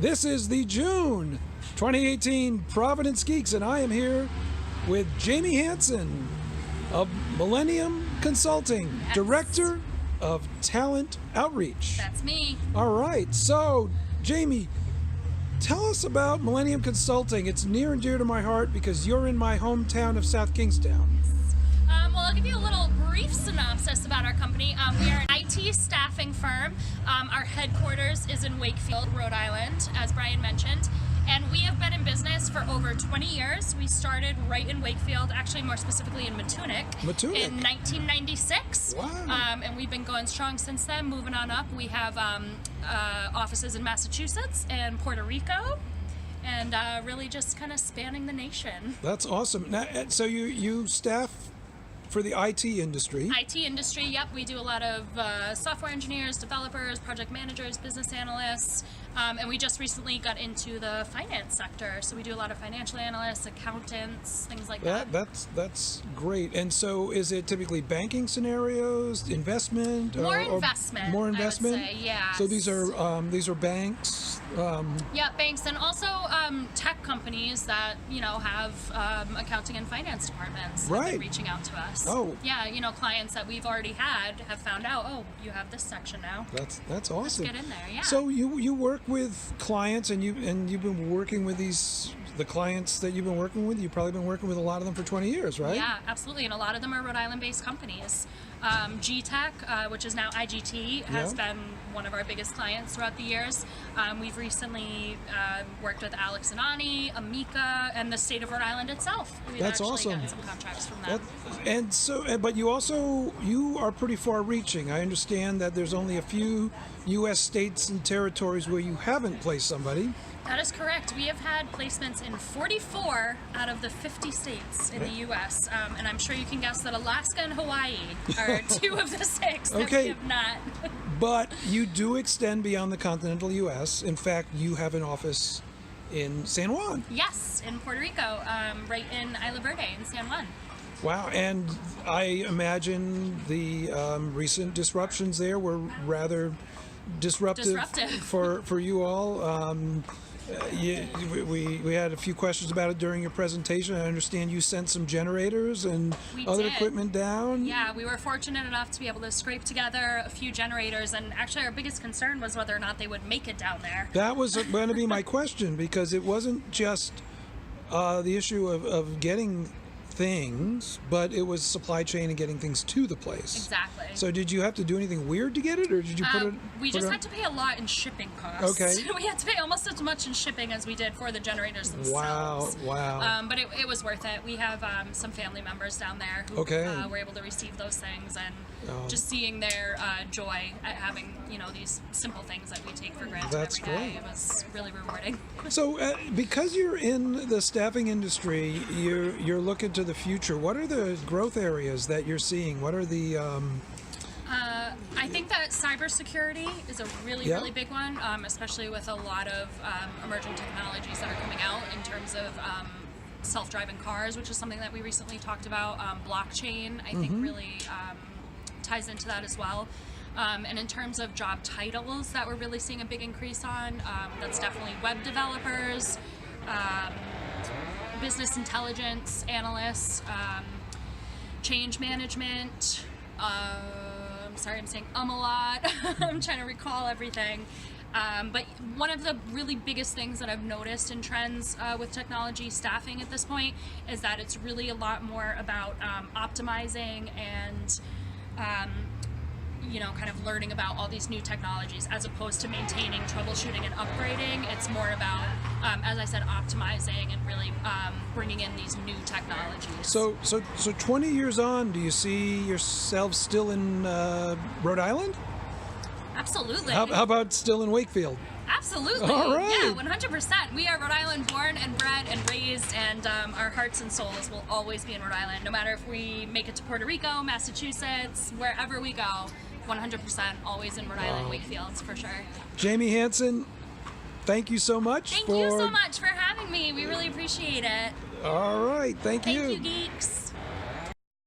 This is the June 2018 Providence Geeks, and I am here with Jamie Hansen of Millennium Consulting, Yes. Director of Talent Outreach. That's me. All right, so Jamie, tell us about Millennium Consulting. It's near and dear to my heart because you're in my hometown of South Kingstown. Well, I'll give you a little brief synopsis about our company. We are an IT staffing firm. Our headquarters is in Wakefield, Rhode Island, as Brian mentioned. And we have been in business for over 20 years. We started right in Wakefield, actually more specifically in Matunic. In 1996. Wow. And we've been going strong since then, moving on up. We have offices in Massachusetts and Puerto Rico. And really just kind of spanning the nation. That's awesome. Now, so you staff for the IT industry. IT industry, yep. We do a lot of software engineers, developers, project managers, business analysts, and we just recently got into the finance sector. So we do a lot of financial analysts, accountants, things like that. That's great. And so is it typically banking scenarios, investment? More investment. More investment? I would say, yeah. So these are banks? Yeah, banks and also tech companies that, have accounting and finance departments that have been reaching out to us. Oh. Yeah, clients that we've already had have found out, oh, you have this section now. That's awesome. Let's get in there, yeah. So you work with clients and you've been working with the clients that you've been working with. You've probably been working with a lot of them for 20 years, right? Yeah, absolutely. And a lot of them are Rhode Island-based companies. GTech, which is now IGT, has been one of our biggest clients throughout the years. We've recently worked with Alex and Ani, Amica, and the state of Rhode Island itself. We've That's actually awesome. gotten some contracts from them. But you are pretty far-reaching. I understand that there's only a few U.S. states and territories where you haven't placed somebody. That is correct. We have had placements in 44 out of the 50 states in the U.S., and I'm sure you can guess that Alaska and Hawaii are two of the six that we have not. But you do extend beyond the continental U.S. In fact, you have an office in San Juan. Yes, in Puerto Rico, right in Isla Verde in San Juan. Wow, and I imagine the recent disruptions there were rather disruptive. for you all. We had a few questions about it during your presentation. I understand you sent some generators and other equipment down. Yeah, we were fortunate enough to be able to scrape together a few generators, and actually our biggest concern was whether or not they would make it down there. That was going to be my question, because it wasn't just the issue of getting things, but it was supply chain and getting things to the place. Exactly. So did you have to do anything weird to get it, or did you put it? We just had to pay a lot in shipping costs. Okay. We had to pay almost as much in shipping as we did for the generators themselves. Wow. But it was worth it. We have some family members down there who were able to receive those things, and just seeing their joy at having these simple things that we take for granted every day. It was really rewarding. So because you're in the staffing industry, you're looking to the future. What are the growth areas that you're seeing? What are the I think that cybersecurity is a really big one, especially with a lot of emerging technologies that are coming out in terms of self-driving cars, which is something that we recently talked about. Blockchain, I think, really ties into that as well. And in terms of job titles that we're really seeing a big increase on, that's definitely web developers, business intelligence analysts, change management. I'm sorry, I'm saying a lot. I'm trying to recall everything. But one of the really biggest things that I've noticed in trends with technology staffing at this point is that it's really a lot more about optimizing and kind of learning about all these new technologies, as opposed to maintaining, troubleshooting, and upgrading. It's more about, as I said, optimizing and really bringing in these new technologies. So 20 years on, do you see yourself still in Rhode Island? Absolutely. How about still in Wakefield? Absolutely. All right. Yeah, 100%. We are Rhode Island born and bred and raised, and our hearts and souls will always be in Rhode Island, no matter if we make it to Puerto Rico, Massachusetts, wherever we go. 100% always in Rhode Island, Wakefield, for sure. Jamie Hansen, thank you so much. Thank you so much for having me. We really appreciate it. All right. Thank you. Thank you, geeks.